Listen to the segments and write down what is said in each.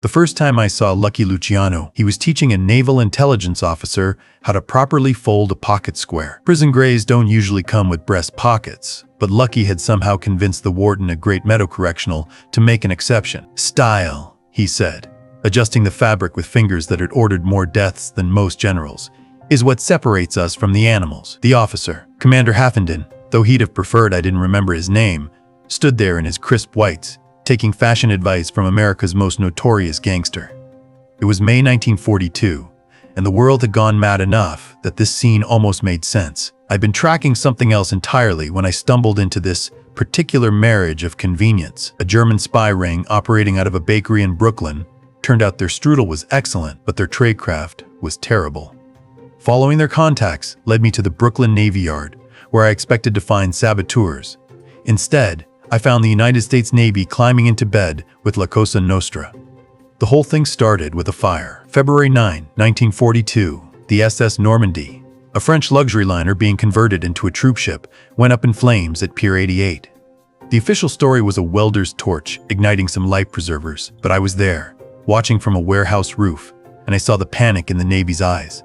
The first time I saw Lucky Luciano, he was teaching a naval intelligence officer how to properly fold a pocket square. Prison grays don't usually come with breast pockets, but Lucky had somehow convinced the warden at Great Meadow Correctional to make an exception. "Style," he said, adjusting the fabric with fingers that had ordered more deaths than most generals, "is what separates us from the animals." The officer, Commander Haffenden, though he'd have preferred I didn't remember his name, stood there in his crisp whites, taking fashion advice from America's most notorious gangster. It was May 1942, and the world had gone mad enough that this scene almost made sense. I'd been tracking something else entirely when I stumbled into this particular marriage of convenience. A German spy ring operating out of a bakery in Brooklyn. Turned out their strudel was excellent, but their tradecraft was terrible. Following their contacts led me to the Brooklyn Navy Yard, where I expected to find saboteurs. Instead, I found the United States Navy climbing into bed with La Cosa Nostra. The whole thing started with a fire. February 9, 1942, the SS Normandy, a French luxury liner being converted into a troop ship, went up in flames at Pier 88. The official story was a welder's torch igniting some life preservers, but I was there, watching from a warehouse roof, and I saw the panic in the Navy's eyes.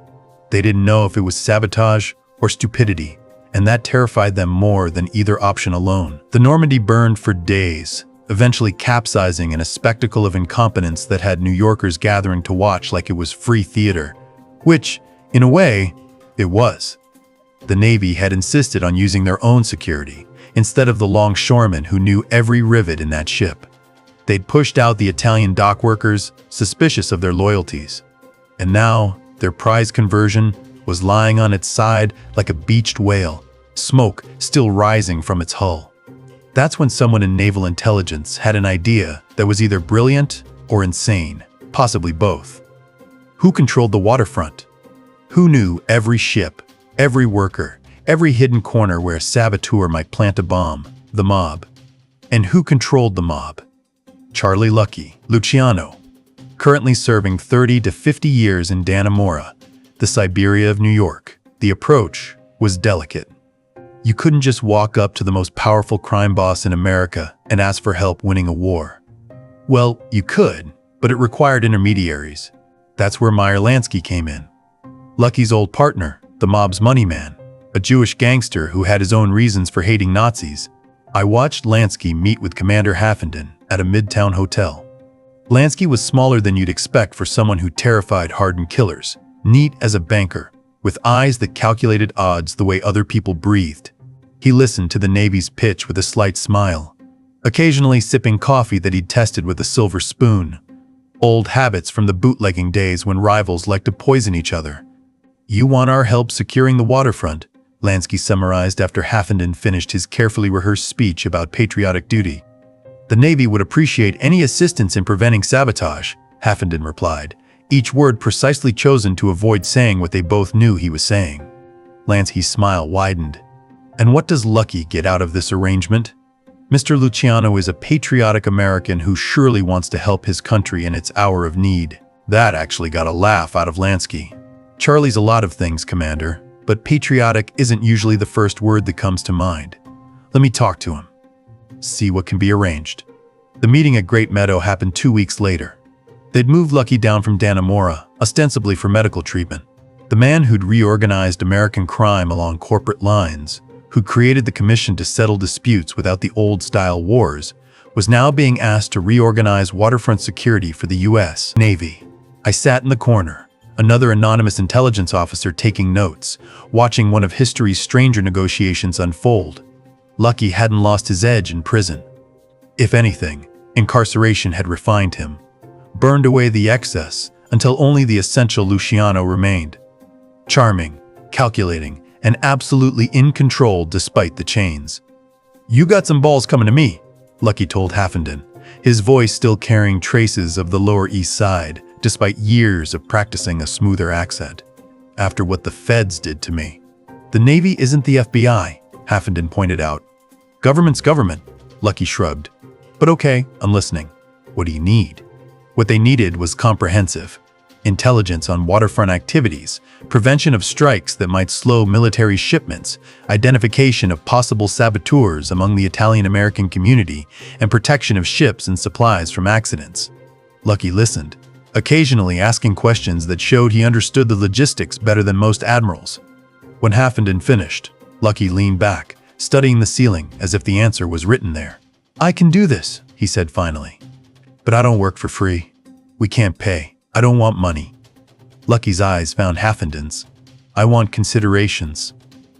They didn't know if it was sabotage or stupidity, and that terrified them more than either option alone. The Normandy burned for days, eventually capsizing in a spectacle of incompetence that had New Yorkers gathering to watch like it was free theater, which, in a way, it was. The Navy had insisted on using their own security, instead of the longshoremen who knew every rivet in that ship. They'd pushed out the Italian dockworkers, suspicious of their loyalties. And now, their prize conversion was lying on its side like a beached whale, smoke still rising from its hull. That's when someone in naval intelligence had an idea that was either brilliant or insane, possibly both. Who controlled the waterfront? Who knew every ship, every worker, every hidden corner where a saboteur might plant a bomb? The mob. And who controlled the mob? Charlie Lucky Luciano, currently serving 30 to 50 years in Dannemora, the Siberia of New York. The approach was delicate. You couldn't just walk up to the most powerful crime boss in America and ask for help winning a war. Well, you could, but it required intermediaries. That's where Meyer Lansky came in. Lucky's old partner, the mob's money man, a Jewish gangster who had his own reasons for hating Nazis. I watched Lansky meet with Commander Haffenden at a midtown hotel. Lansky was smaller than you'd expect for someone who terrified hardened killers, neat as a banker, with eyes that calculated odds the way other people breathed. He listened to the Navy's pitch with a slight smile, occasionally sipping coffee that he'd tested with a silver spoon. Old habits from the bootlegging days when rivals liked to poison each other. "You want our help securing the waterfront," Lansky summarized after Haffenden finished his carefully rehearsed speech about patriotic duty. "The Navy would appreciate any assistance in preventing sabotage," Haffenden replied, each word precisely chosen to avoid saying what they both knew he was saying. Lansky's smile widened. "And what does Lucky get out of this arrangement?" "Mr. Luciano is a patriotic American who surely wants to help his country in its hour of need." That actually got a laugh out of Lansky. "Charlie's a lot of things, Commander, but patriotic isn't usually the first word that comes to mind. Let me talk to him. See what can be arranged." The meeting at Great Meadow happened 2 weeks later. They'd moved Lucky down from Dannemora, ostensibly for medical treatment. The man who'd reorganized American crime along corporate lines, who created the commission to settle disputes without the old-style wars, was now being asked to reorganize waterfront security for the U.S. Navy. I sat in the corner, another anonymous intelligence officer taking notes, watching one of history's stranger negotiations unfold. Lucky hadn't lost his edge in prison. If anything, incarceration had refined him, burned away the excess until only the essential Luciano remained. Charming, calculating, and absolutely in control despite the chains. "You got some balls coming to me," Lucky told Haffenden, his voice still carrying traces of the Lower East Side, despite years of practicing a smoother accent. "After what the feds did to me." "The Navy isn't the FBI," Haffenden pointed out. "Government's government," Lucky shrugged. "But okay, I'm listening. What do you need?" What they needed was comprehensive intelligence on waterfront activities, prevention of strikes that might slow military shipments, identification of possible saboteurs among the Italian-American community, and protection of ships and supplies from accidents. Lucky listened, occasionally asking questions that showed he understood the logistics better than most admirals. When Haffenden finished, Lucky leaned back, studying the ceiling as if the answer was written there. "I can do this," he said finally. "But I don't work for free. We can't pay. I don't want money." Lucky's eyes found Haffenden's. "I want considerations,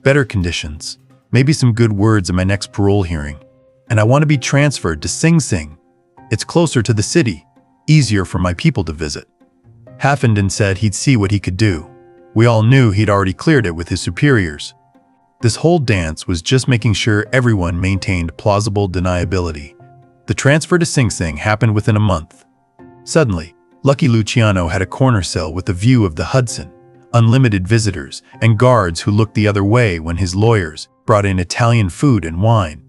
better conditions, maybe some good words in my next parole hearing. And I want to be transferred to Sing Sing. It's closer to the city, easier for my people to visit." Haffenden said he'd see what he could do. We all knew he'd already cleared it with his superiors. This whole dance was just making sure everyone maintained plausible deniability. The transfer to Sing Sing happened within a month. Suddenly, Lucky Luciano had a corner cell with a view of the Hudson, unlimited visitors, and guards who looked the other way when his lawyers brought in Italian food and wine.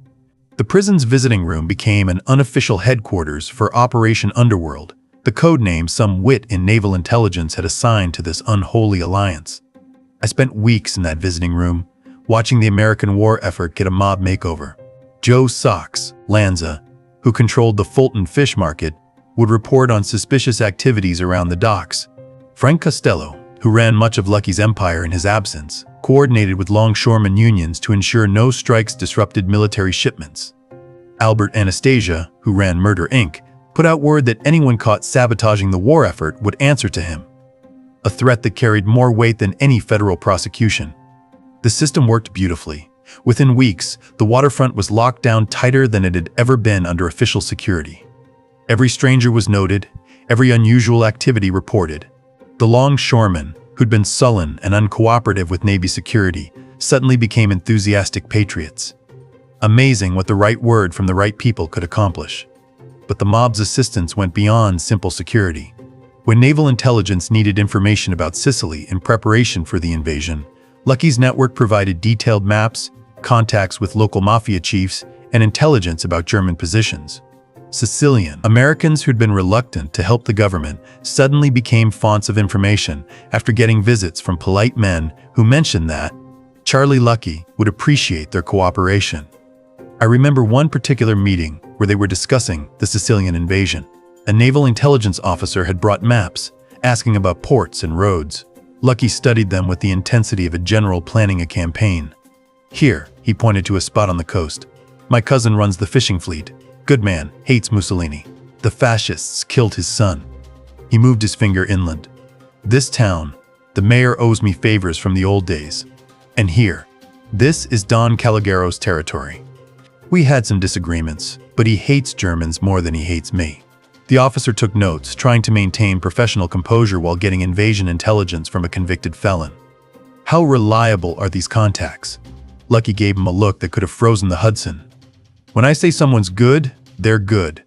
The prison's visiting room became an unofficial headquarters for Operation Underworld, the code name some wit in naval intelligence had assigned to this unholy alliance. I spent weeks in that visiting room, watching the American war effort get a mob makeover. Joe Socks, Lanza, who controlled the Fulton fish market, would report on suspicious activities around the docks. Frank Costello, who ran much of Lucky's empire in his absence, coordinated with longshoremen unions to ensure no strikes disrupted military shipments. Albert Anastasia, who ran Murder Inc., put out word that anyone caught sabotaging the war effort would answer to him, a threat that carried more weight than any federal prosecution. The system worked beautifully. Within weeks, the waterfront was locked down tighter than it had ever been under official security. Every stranger was noted, every unusual activity reported. The longshoremen, who'd been sullen and uncooperative with Navy security, suddenly became enthusiastic patriots. Amazing what the right word from the right people could accomplish. But the mob's assistance went beyond simple security. When naval intelligence needed information about Sicily in preparation for the invasion, Lucky's network provided detailed maps, contacts with local Mafia chiefs, and intelligence about German positions. Sicilian Americans who'd been reluctant to help the government suddenly became fonts of information after getting visits from polite men who mentioned that Charlie Lucky would appreciate their cooperation. I remember one particular meeting where they were discussing the Sicilian invasion. A naval intelligence officer had brought maps, asking about ports and roads. Lucky studied them with the intensity of a general planning a campaign. "Here," he pointed to a spot on the coast. "My cousin runs the fishing fleet. Good man, hates Mussolini. The fascists killed his son." He moved his finger inland. "This town, the mayor owes me favors from the old days. And here, this is Don Caligaro's territory. We had some disagreements, but he hates Germans more than he hates me." The officer took notes, trying to maintain professional composure while getting invasion intelligence from a convicted felon. "How reliable are these contacts?" Lucky gave him a look that could have frozen the Hudson. "When I say someone's good, they're good.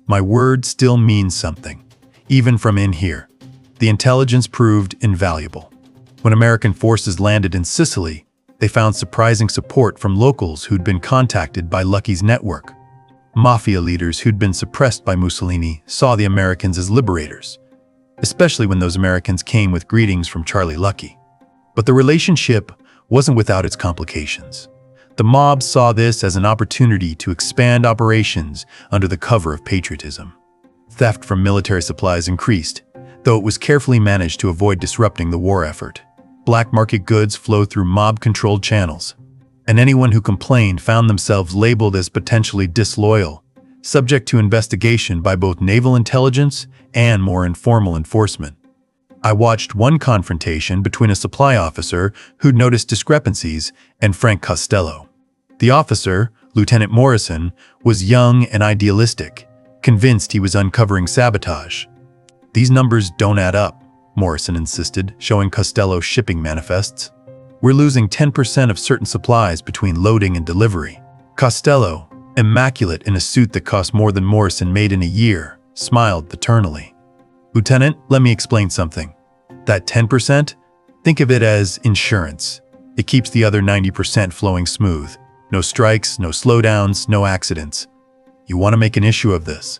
My word still means something, even from in here." The intelligence proved invaluable. When American forces landed in Sicily, they found surprising support from locals who'd been contacted by Lucky's network. Mafia leaders who'd been suppressed by Mussolini saw the Americans as liberators, especially when those Americans came with greetings from Charlie Lucky. But the relationship wasn't without its complications. The mob saw this as an opportunity to expand operations under the cover of patriotism. Theft from military supplies increased, though it was carefully managed to avoid disrupting the war effort. Black market goods flowed through mob-controlled channels, and anyone who complained found themselves labeled as potentially disloyal, subject to investigation by both naval intelligence and more informal enforcement. I watched one confrontation between a supply officer who'd noticed discrepancies and Frank Costello. The officer, Lieutenant Morrison, was young and idealistic, convinced he was uncovering sabotage. "These numbers don't add up," Morrison insisted, showing Costello shipping manifests. "We're losing 10% of certain supplies between loading and delivery." Costello, immaculate in a suit that cost more than Morrison made in a year, smiled paternally. "Lieutenant, let me explain something. That 10%? Think of it as insurance. It keeps the other 90% flowing smooth. No strikes, no slowdowns, no accidents. You want to make an issue of this.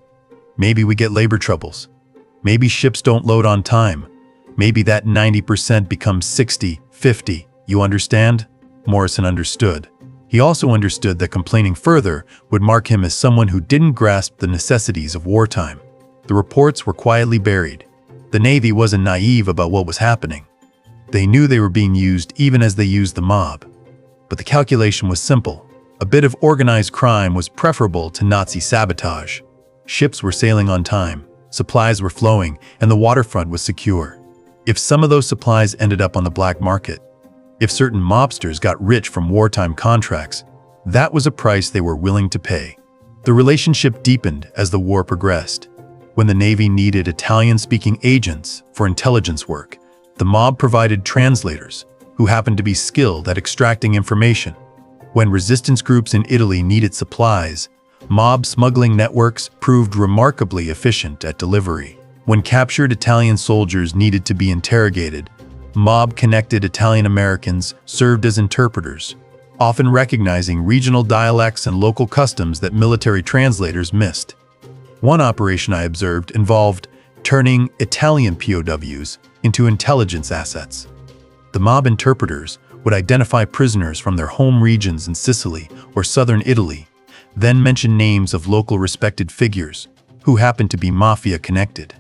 Maybe we get labor troubles. Maybe ships don't load on time. Maybe that 90% becomes 60, 50. You understand?" Morrison understood. He also understood that complaining further would mark him as someone who didn't grasp the necessities of wartime. The reports were quietly buried. The Navy wasn't naive about what was happening. They knew they were being used even as they used the mob. But the calculation was simple. A bit of organized crime was preferable to Nazi sabotage. Ships were sailing on time, supplies were flowing, and the waterfront was secure. If some of those supplies ended up on the black market, if certain mobsters got rich from wartime contracts, that was a price they were willing to pay. The relationship deepened as the war progressed. When the Navy needed Italian-speaking agents for intelligence work, the mob provided translators who happened to be skilled at extracting information. When resistance groups in Italy needed supplies, mob smuggling networks proved remarkably efficient at delivery. When captured Italian soldiers needed to be interrogated, mob-connected Italian Americans served as interpreters, often recognizing regional dialects and local customs that military translators missed. One operation I observed involved turning Italian POWs into intelligence assets. The mob interpreters would identify prisoners from their home regions in Sicily or southern Italy, then mention names of local respected figures who happened to be Mafia connected.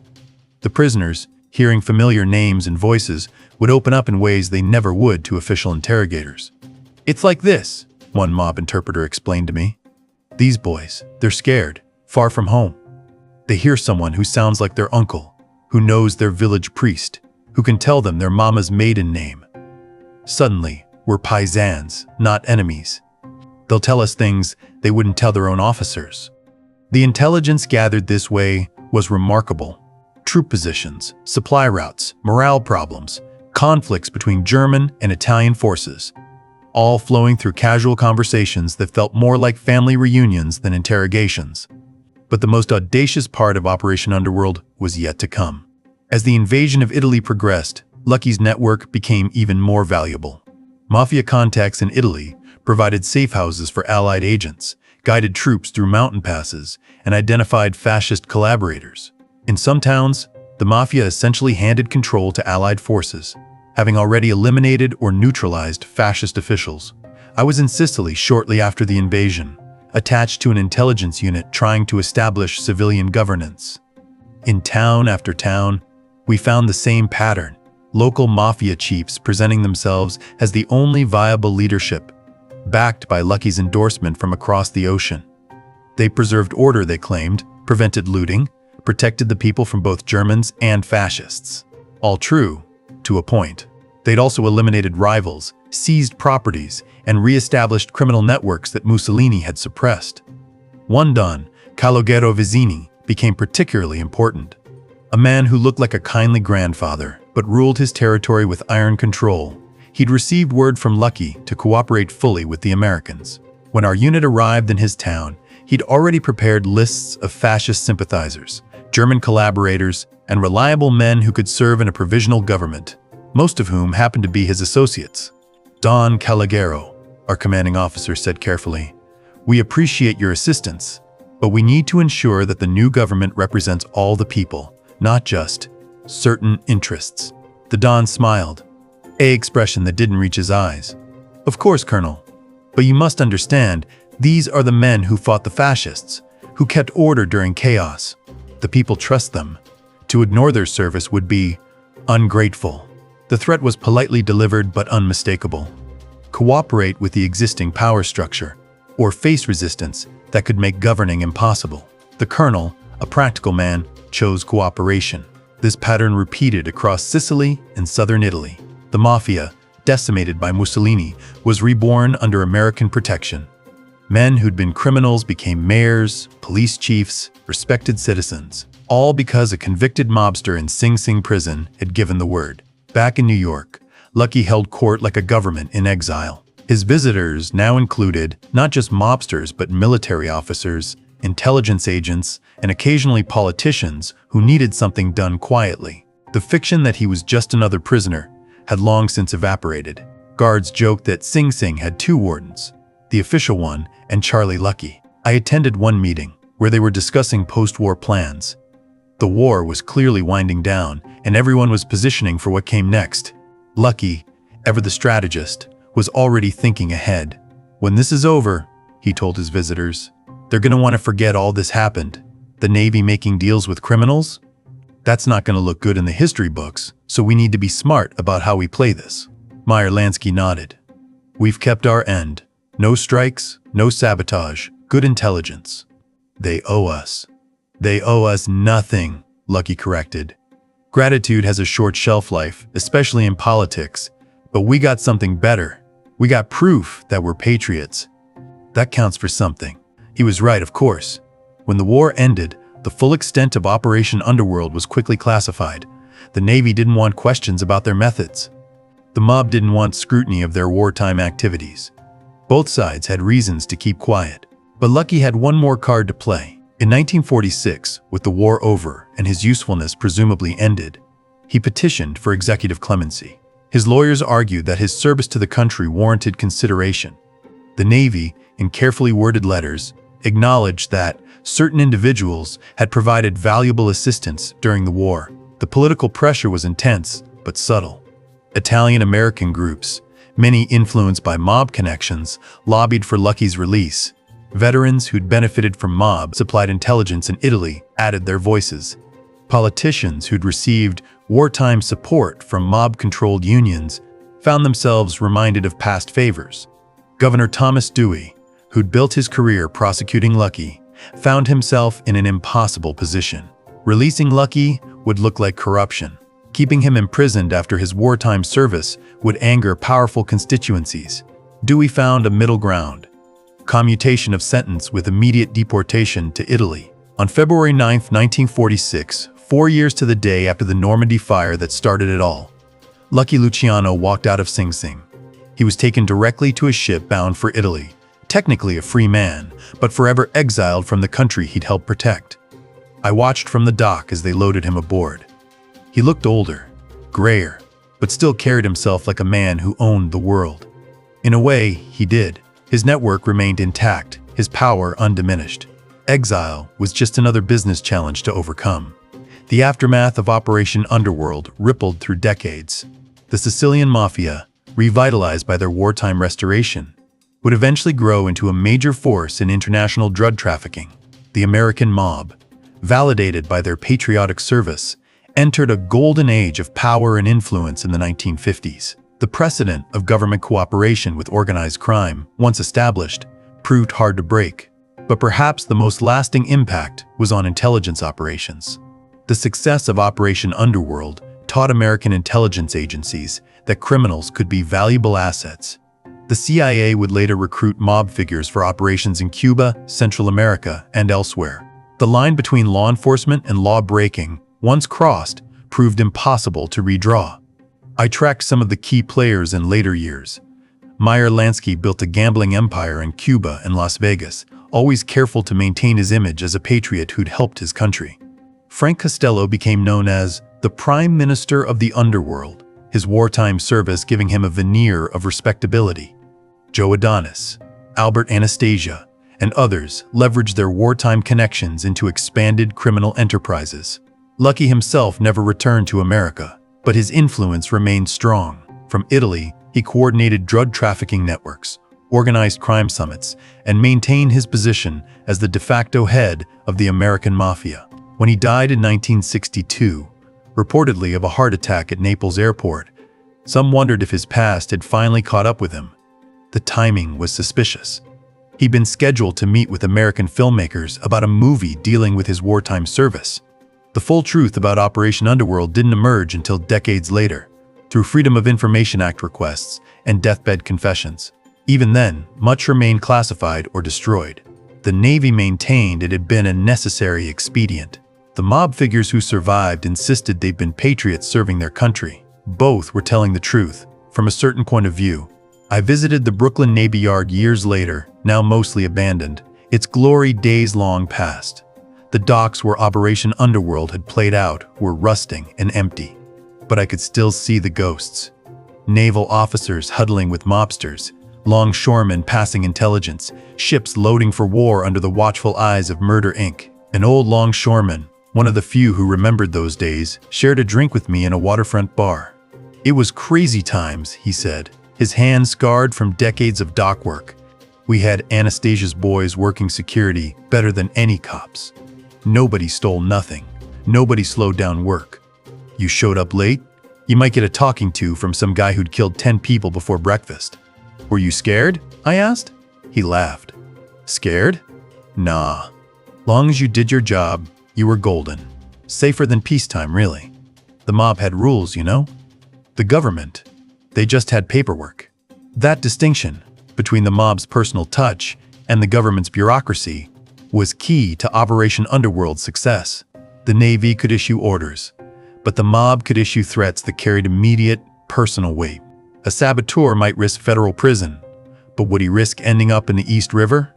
The prisoners, hearing familiar names and voices, would open up in ways they never would to official interrogators. "It's like this," one mob interpreter explained to me. "These boys, they're scared, far from home. They hear someone who sounds like their uncle, who knows their village priest, who can tell them their mama's maiden name. Suddenly, we're paisans, not enemies. They'll tell us things they wouldn't tell their own officers." The intelligence gathered this way was remarkable. Troop positions, supply routes, morale problems, conflicts between German and Italian forces, all flowing through casual conversations that felt more like family reunions than interrogations. But the most audacious part of Operation Underworld was yet to come. As the invasion of Italy progressed, Lucky's network became even more valuable. Mafia contacts in Italy provided safe houses for Allied agents, guided troops through mountain passes, and identified fascist collaborators. In some towns, the Mafia essentially handed control to Allied forces, having already eliminated or neutralized fascist officials. I was in Sicily shortly after the invasion, attached to an intelligence unit trying to establish civilian governance. In town after town, we found the same pattern: local Mafia chiefs presenting themselves as the only viable leadership, backed by Lucky's endorsement from across the ocean. They preserved order, they claimed, prevented looting, protected the people from both Germans and fascists. All true, to a point. They'd also eliminated rivals, seized properties, and re-established criminal networks that Mussolini had suppressed. One Don, Calogero Vizzini, became particularly important. A man who looked like a kindly grandfather, but ruled his territory with iron control. He'd received word from Lucky to cooperate fully with the Americans. When our unit arrived in his town, he'd already prepared lists of fascist sympathizers, German collaborators, and reliable men who could serve in a provisional government, most of whom happened to be his associates. "Don Calogero," our commanding officer said carefully, "we appreciate your assistance, but we need to ensure that the new government represents all the people, not just certain interests." The Don smiled, an expression that didn't reach his eyes. "Of course, Colonel, but you must understand, these are the men who fought the fascists, who kept order during chaos. The people trust them. To ignore their service would be ungrateful." The threat was politely delivered but unmistakable. Cooperate with the existing power structure, or face resistance that could make governing impossible. The colonel, a practical man, chose cooperation. This pattern repeated across Sicily and southern Italy. The Mafia, decimated by Mussolini, was reborn under American protection. Men who'd been criminals became mayors, police chiefs, respected citizens, all because a convicted mobster in Sing Sing prison had given the word. Back in New York, Lucky held court like a government in exile. His visitors now included not just mobsters but military officers, intelligence agents, and occasionally politicians who needed something done quietly. The fiction that he was just another prisoner had long since evaporated. Guards joked that Sing Sing had two wardens, the official one and Charlie Lucky. I attended one meeting where they were discussing post-war plans. The war was clearly winding down, and everyone was positioning for what came next. Lucky, ever the strategist, was already thinking ahead. "When this is over," he told his visitors, "they're going to want to forget all this happened. The Navy making deals with criminals? That's not going to look good in the history books, so we need to be smart about how we play this. Meyer Lansky nodded. We've kept our end. No strikes, no sabotage, good intelligence. They owe us. They owe us nothing, Lucky corrected. Gratitude has a short shelf life, especially in politics, but we got something better. We got proof that we're patriots. That counts for something. He was right, of course. When the war ended, the full extent of Operation Underworld was quickly classified. The Navy didn't want questions about their methods. The mob didn't want scrutiny of their wartime activities. Both sides had reasons to keep quiet. But Lucky had one more card to play. In 1946, with the war over and his usefulness presumably ended, he petitioned for executive clemency. His lawyers argued that his service to the country warranted consideration. The Navy, in carefully worded letters, acknowledged that certain individuals had provided valuable assistance during the war. The political pressure was intense, but subtle. Italian-American groups, many influenced by mob connections, lobbied for Lucky's release. Veterans who'd benefited from mob supplied intelligence in Italy added their voices. Politicians who'd received wartime support from mob-controlled unions found themselves reminded of past favors. Governor Thomas Dewey, who'd built his career prosecuting Lucky, found himself in an impossible position. Releasing Lucky would look like corruption. Keeping him imprisoned after his wartime service would anger powerful constituencies. Dewey found a middle ground. Commutation of sentence with immediate deportation to Italy. On February 9, 1946, 4 years to the day after the Normandy fire that started it all, Lucky Luciano walked out of Sing Sing. He was taken directly to a ship bound for Italy, technically a free man, but forever exiled from the country he'd helped protect. I watched from the dock as they loaded him aboard. He looked older, grayer, but still carried himself like a man who owned the world. In a way, he did. His network remained intact, his power undiminished. Exile was just another business challenge to overcome. The aftermath of Operation Underworld rippled through decades. The Sicilian Mafia, revitalized by their wartime restoration, would eventually grow into a major force in international drug trafficking. The American mob, validated by their patriotic service, entered a golden age of power and influence in the 1950s. The precedent of government cooperation with organized crime, once established, proved hard to break. But perhaps the most lasting impact was on intelligence operations. The success of Operation Underworld taught American intelligence agencies that criminals could be valuable assets. The CIA would later recruit mob figures for operations in Cuba, Central America, and elsewhere. The line between law enforcement and law-breaking, once crossed, proved impossible to redraw. I tracked some of the key players in later years. Meyer Lansky built a gambling empire in Cuba and Las Vegas, always careful to maintain his image as a patriot who'd helped his country. Frank Costello became known as the Prime Minister of the Underworld, his wartime service giving him a veneer of respectability. Joe Adonis, Albert Anastasia, and others leveraged their wartime connections into expanded criminal enterprises. Lucky himself never returned to America, but his influence remained strong. From Italy, he coordinated drug trafficking networks, organized crime summits, and maintained his position as the de facto head of the American Mafia. When he died in 1962, reportedly of a heart attack at Naples airport, some wondered if his past had finally caught up with him. The timing was suspicious. He'd been scheduled to meet with American filmmakers about a movie dealing with his wartime service. The full truth about Operation Underworld didn't emerge until decades later, through Freedom of Information Act requests and deathbed confessions. Even then, much remained classified or destroyed. The Navy maintained it had been a necessary expedient. The mob figures who survived insisted they'd been patriots serving their country. Both were telling the truth, from a certain point of view. I visited the Brooklyn Navy Yard years later, now mostly abandoned, its glory days long past. The docks where Operation Underworld had played out were rusting and empty, but I could still see the ghosts. Naval officers huddling with mobsters, longshoremen passing intelligence, ships loading for war under the watchful eyes of Murder Inc. An old longshoreman, one of the few who remembered those days, shared a drink with me in a waterfront bar. It was crazy times, he said, his hands scarred from decades of dock work. We had Anastasia's boys working security better than any cops. Nobody stole nothing. Nobody slowed down work. You showed up late? You might get a talking to from some guy who'd killed 10 people before breakfast. Were you scared? I asked. He laughed. Scared? Nah. Long as you did your job, you were golden. Safer than peacetime, really. The mob had rules, you know? The government, they just had paperwork. That distinction between the mob's personal touch and the government's bureaucracy was key to Operation Underworld's success. The Navy could issue orders, but the mob could issue threats that carried immediate, personal weight. A saboteur might risk federal prison, but would he risk ending up in the East River?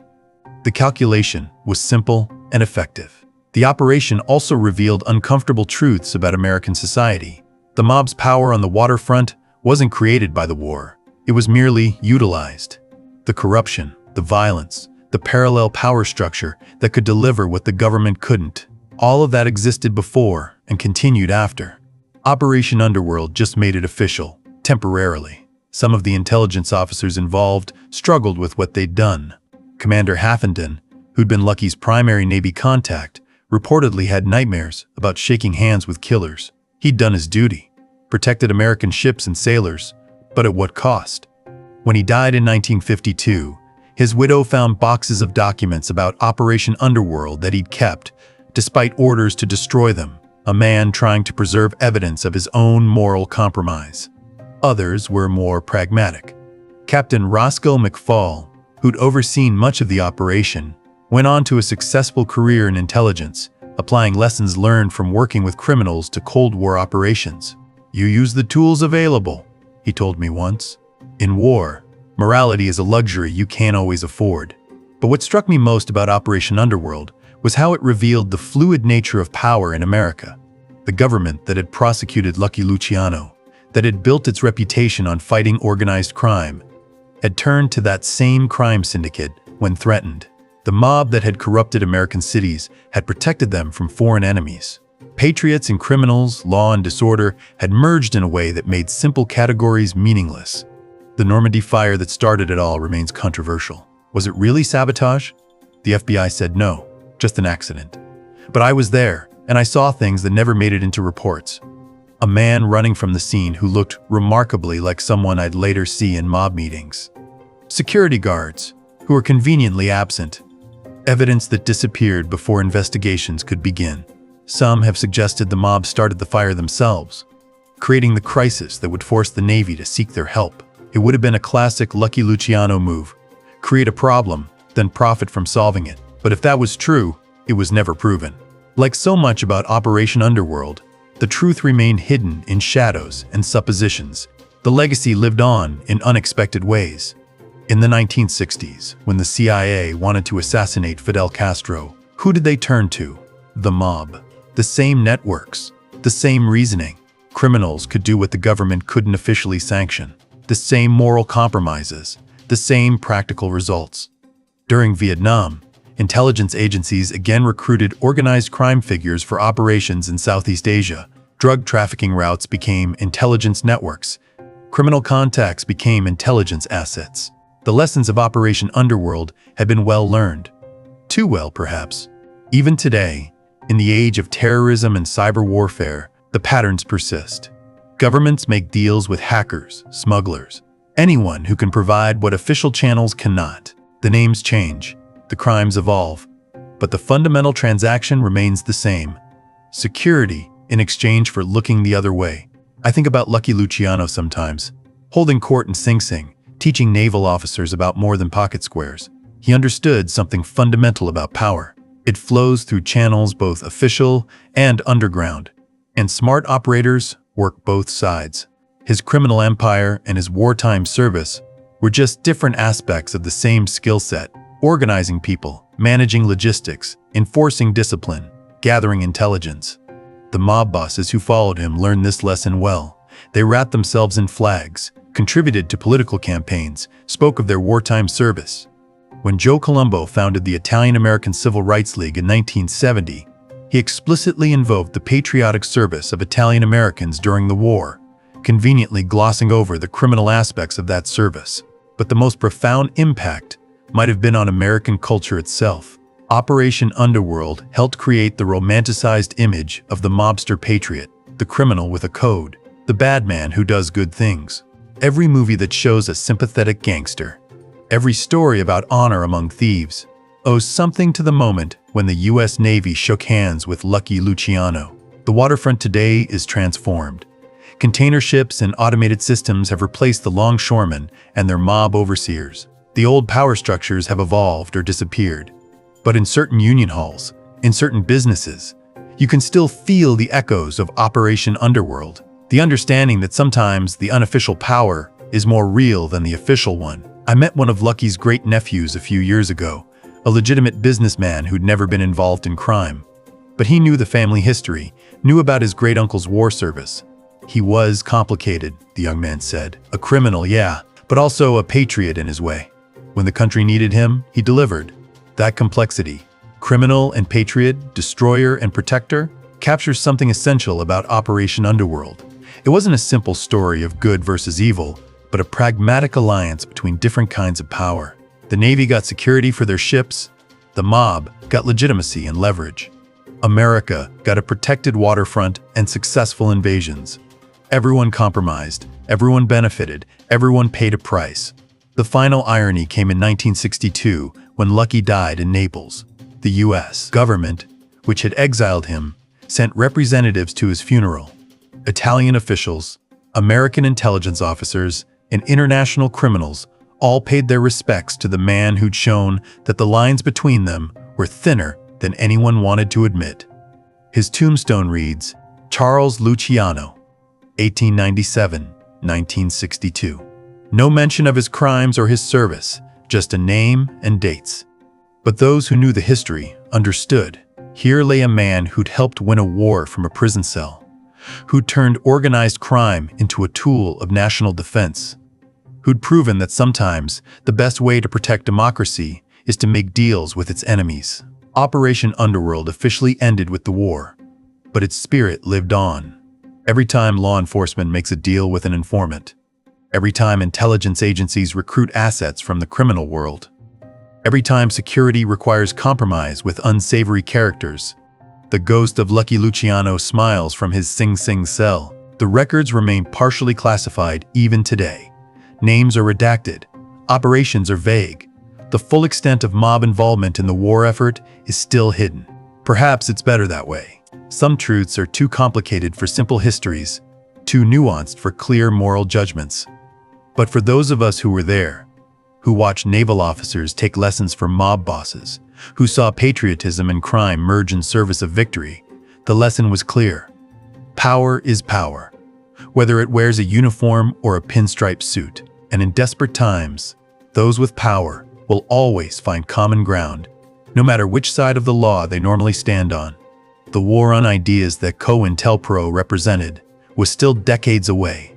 The calculation was simple and effective. The operation also revealed uncomfortable truths about American society. The mob's power on the waterfront wasn't created by the war. It was merely utilized. The corruption, the violence, the parallel power structure that could deliver what the government couldn't. All of that existed before and continued after. Operation Underworld just made it official, temporarily. Some of the intelligence officers involved struggled with what they'd done. Commander Haffenden, who'd been Lucky's primary Navy contact, reportedly had nightmares about shaking hands with killers. He'd done his duty, protected American ships and sailors, but at what cost? When he died in 1952, his widow found boxes of documents about Operation Underworld that he'd kept, despite orders to destroy them, a man trying to preserve evidence of his own moral compromise. Others were more pragmatic. Captain Roscoe McFall, who'd overseen much of the operation, went on to a successful career in intelligence, applying lessons learned from working with criminals to Cold War operations. "You use the tools available," he told me once. In war, morality is a luxury you can't always afford. But what struck me most about Operation Underworld was how it revealed the fluid nature of power in America. The government that had prosecuted Lucky Luciano, that had built its reputation on fighting organized crime, had turned to that same crime syndicate when threatened. The mob that had corrupted American cities had protected them from foreign enemies. Patriots and criminals, law and disorder had merged in a way that made simple categories meaningless. The Normandy fire that started it all remains controversial. Was it really sabotage? The FBI said no, just an accident. But I was there, and I saw things that never made it into reports. A man running from the scene who looked remarkably like someone I'd later see in mob meetings. Security guards, who were conveniently absent. Evidence that disappeared before investigations could begin. Some have suggested the mob started the fire themselves, creating the crisis that would force the Navy to seek their help. It would have been a classic Lucky Luciano move. Create a problem, then profit from solving it. But if that was true, it was never proven. Like so much about Operation Underworld, the truth remained hidden in shadows and suppositions. The legacy lived on in unexpected ways. In the 1960s, when the CIA wanted to assassinate Fidel Castro, who did they turn to? The mob. The same networks, the same reasoning. Criminals could do what the government couldn't officially sanction. The same moral compromises, the same practical results. During Vietnam, intelligence agencies again recruited organized crime figures for operations in Southeast Asia. Drug trafficking routes became intelligence networks. Criminal contacts became intelligence assets. The lessons of Operation Underworld had been well learned. Too well, perhaps. Even today, in the age of terrorism and cyber warfare, the patterns persist. Governments make deals with hackers, smugglers, anyone who can provide what official channels cannot. The names change, the crimes evolve, but the fundamental transaction remains the same. Security in exchange for looking the other way. I think about Lucky Luciano sometimes, holding court in Sing Sing, teaching naval officers about more than pocket squares. He understood something fundamental about power. It flows through channels both official and underground, and smart operators work both sides. His criminal empire and his wartime service were just different aspects of the same skill set: organizing people, managing logistics, enforcing discipline, gathering intelligence. The mob bosses who followed him learned this lesson well. They wrapped themselves in flags, contributed to political campaigns, spoke of their wartime service. When Joe Colombo founded the Italian-American Civil Rights League in 1970, he explicitly invoked the patriotic service of Italian Americans during the war, conveniently glossing over the criminal aspects of that service. But the most profound impact might have been on American culture itself. Operation Underworld helped create the romanticized image of the mobster patriot, the criminal with a code, the bad man who does good things. Every movie that shows a sympathetic gangster, every story about honor among thieves, owes something to the moment when the U.S. Navy shook hands with Lucky Luciano. The waterfront today is transformed. Container ships and automated systems have replaced the longshoremen and their mob overseers. The old power structures have evolved or disappeared. But in certain union halls, in certain businesses, you can still feel the echoes of Operation Underworld, the understanding that sometimes the unofficial power is more real than the official one. I met one of Lucky's great nephews a few years ago, a legitimate businessman who'd never been involved in crime. But he knew the family history, knew about his great-uncle's war service. He was complicated, the young man said. A criminal, yeah, but also a patriot in his way. When the country needed him, he delivered. That complexity, criminal and patriot, destroyer and protector, captures something essential about Operation Underworld. It wasn't a simple story of good versus evil, but a pragmatic alliance between different kinds of power. The Navy got security for their ships. The mob got legitimacy and leverage. America got a protected waterfront and successful invasions. Everyone compromised, everyone benefited, everyone paid a price. The final irony came in 1962 when Lucky died in Naples. The U.S. government, which had exiled him, sent representatives to his funeral. Italian officials, American intelligence officers, and international criminals all paid their respects to the man who'd shown that the lines between them were thinner than anyone wanted to admit. His tombstone reads, Charles Luciano, 1897-1962. No mention of his crimes or his service, just a name and dates. But those who knew the history understood. Here lay a man who'd helped win a war from a prison cell, who'd turned organized crime into a tool of national defense, who'd proven that sometimes the best way to protect democracy is to make deals with its enemies. Operation Underworld officially ended with the war, but its spirit lived on. Every time law enforcement makes a deal with an informant, every time intelligence agencies recruit assets from the criminal world, every time security requires compromise with unsavory characters, the ghost of Lucky Luciano smiles from his Sing Sing cell. The records remain partially classified even today. Names are redacted, operations are vague. The full extent of mob involvement in the war effort is still hidden. Perhaps it's better that way. Some truths are too complicated for simple histories, too nuanced for clear moral judgments. But for those of us who were there, who watched naval officers take lessons from mob bosses, who saw patriotism and crime merge in service of victory, the lesson was clear. Power is power, whether it wears a uniform or a pinstripe suit. And in desperate times, those with power will always find common ground, no matter which side of the law they normally stand on. The war on ideas that COINTELPRO represented was still decades away.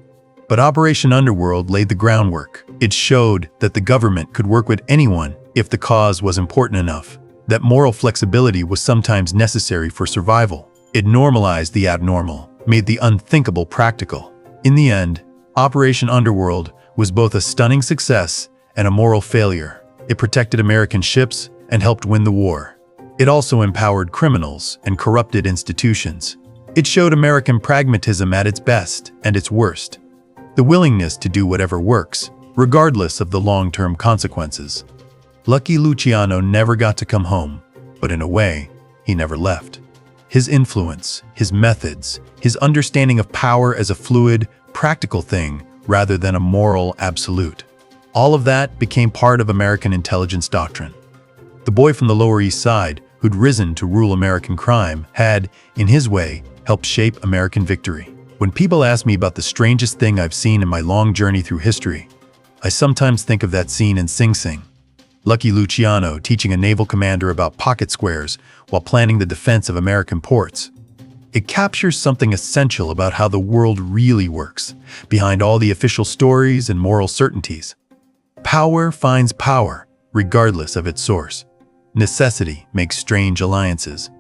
But Operation Underworld laid the groundwork. It showed that the government could work with anyone if the cause was important enough, that moral flexibility was sometimes necessary for survival. It normalized the abnormal, made the unthinkable practical. In the end, Operation Underworld was both a stunning success and a moral failure. It protected American ships and helped win the war. It also empowered criminals and corrupted institutions. It showed American pragmatism at its best and its worst. The willingness to do whatever works, regardless of the long-term consequences. Lucky Luciano never got to come home, but in a way, he never left. His influence, his methods, his understanding of power as a fluid, practical thing rather than a moral absolute. All of that became part of American intelligence doctrine. The boy from the Lower East Side, who'd risen to rule American crime, had, in his way, helped shape American victory. When people ask me about the strangest thing I've seen in my long journey through history, I sometimes think of that scene in Sing Sing. Lucky Luciano teaching a naval commander about pocket squares while planning the defense of American ports. It captures something essential about how the world really works, behind all the official stories and moral certainties. Power finds power, regardless of its source. Necessity makes strange alliances.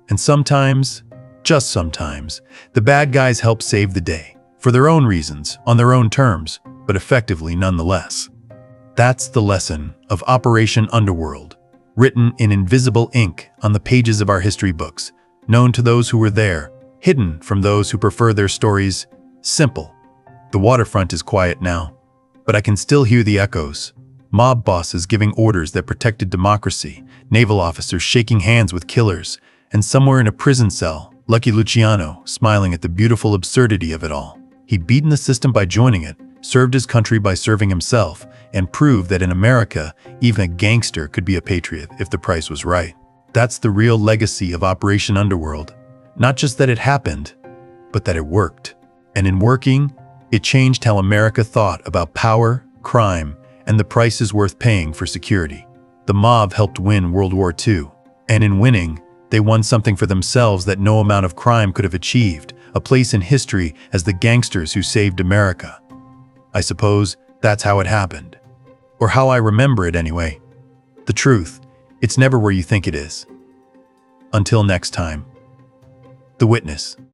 And sometimes, just sometimes, the bad guys help save the day, for their own reasons, on their own terms, but effectively nonetheless. That's the lesson of Operation Underworld. written in invisible ink on the pages of our history books, known to those who were there, hidden from those who prefer their stories simple. The waterfront is quiet now, but I can still hear the echoes. Mob bosses giving orders that protected democracy, naval officers shaking hands with killers, and somewhere in a prison cell, Lucky Luciano smiling at the beautiful absurdity of it all. He'd beaten the system by joining it, served his country by serving himself, and proved that in America, even a gangster could be a patriot if the price was right. That's the real legacy of Operation Underworld. Not just that it happened, but that it worked. And in working, it changed how America thought about power, crime, and the prices worth paying for security. The mob helped win World War II, and in winning, they won something for themselves that no amount of crime could have achieved, a place in history as the gangsters who saved America. I suppose that's how it happened. Or how I remember it anyway. The truth, it's never where you think it is. Until next time. The Witness.